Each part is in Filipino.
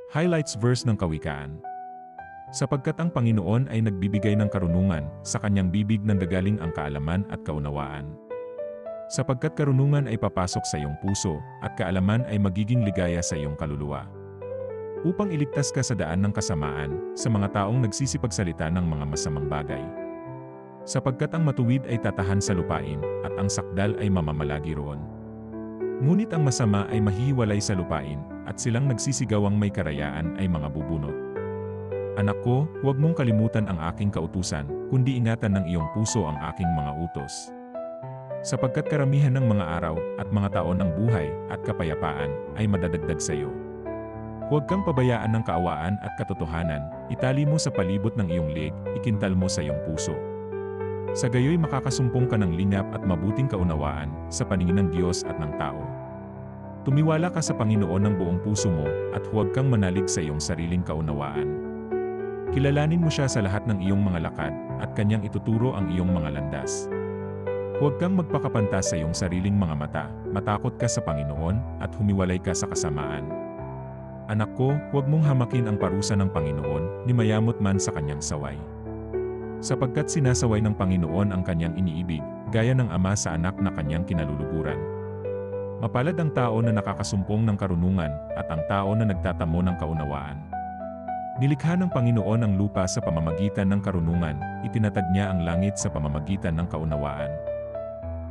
Highlights verse ng Kawikaan. Sapagkat ang Panginoon ay nagbibigay ng karunungan, sa kanyang bibig nanggagaling ang kaalaman at kaunawaan. Sapagkat karunungan ay papasok sa iyong puso, at kaalaman ay magiging ligaya sa iyong kaluluwa. Upang iligtas ka sa daan ng kasamaan, sa mga taong nagsisipagsalita ng mga masamang bagay. Sapagkat ang matuwid ay tatahan sa lupain, at ang sakdal ay mamamalagi roon. Ngunit ang masama ay mahihiwalay sa lupain, at silang nagsisigawang may karayaan ay mga bubunot. Anak ko, huwag mong kalimutan ang aking kautusan, kundi ingatan ng iyong puso ang aking mga utos. Sapagkat karamihan ng mga araw, at mga taon ng buhay, at kapayapaan, ay madadagdag sa iyo. Huwag kang pabayaan ng kaawaan at katotohanan, itali mo sa palibot ng iyong leeg, ikintal mo sa iyong puso. Sa gayoy makakasumpong ka ng lingap at mabuting kaunawaan, sa paningin ng Diyos at ng tao. Tumiwala ka sa Panginoon ng buong puso mo, at huwag kang manalig sa iyong sariling kaunawaan. Kilalanin mo siya sa lahat ng iyong mga lakad, at kanyang ituturo ang iyong mga landas. Huwag kang magpakapantas sa iyong sariling mga mata, matakot ka sa Panginoon, at humiwalay ka sa kasamaan. Anak ko, huwag mong hamakin ang parusa ng Panginoon, ni mayamot man sa kanyang saway. Sapagkat sinasaway ng Panginoon ang kanyang iniibig, gaya ng ama sa anak na kanyang kinaluluguran. Mapalad ang tao na nakakasumpong ng karunungan, at ang tao na nagtatamo ng kaunawaan. Nilikha ng Panginoon ang lupa sa pamamagitan ng karunungan, itinatag niya ang langit sa pamamagitan ng kaunawaan.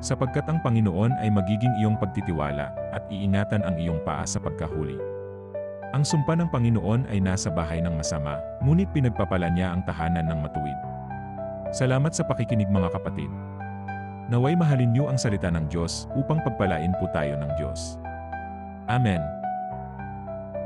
Sapagkat ang Panginoon ay magiging iyong pagtitiwala, at iingatan ang iyong paa sa pagkahuli. Ang sumpa ng Panginoon ay nasa bahay ng masama, ngunit pinagpapala niya ang tahanan ng matuwid. Salamat sa pakikinig mga kapatid. Naway mahalin niyo ang salita ng Diyos upang pagpalain po tayo ng Diyos. Amen.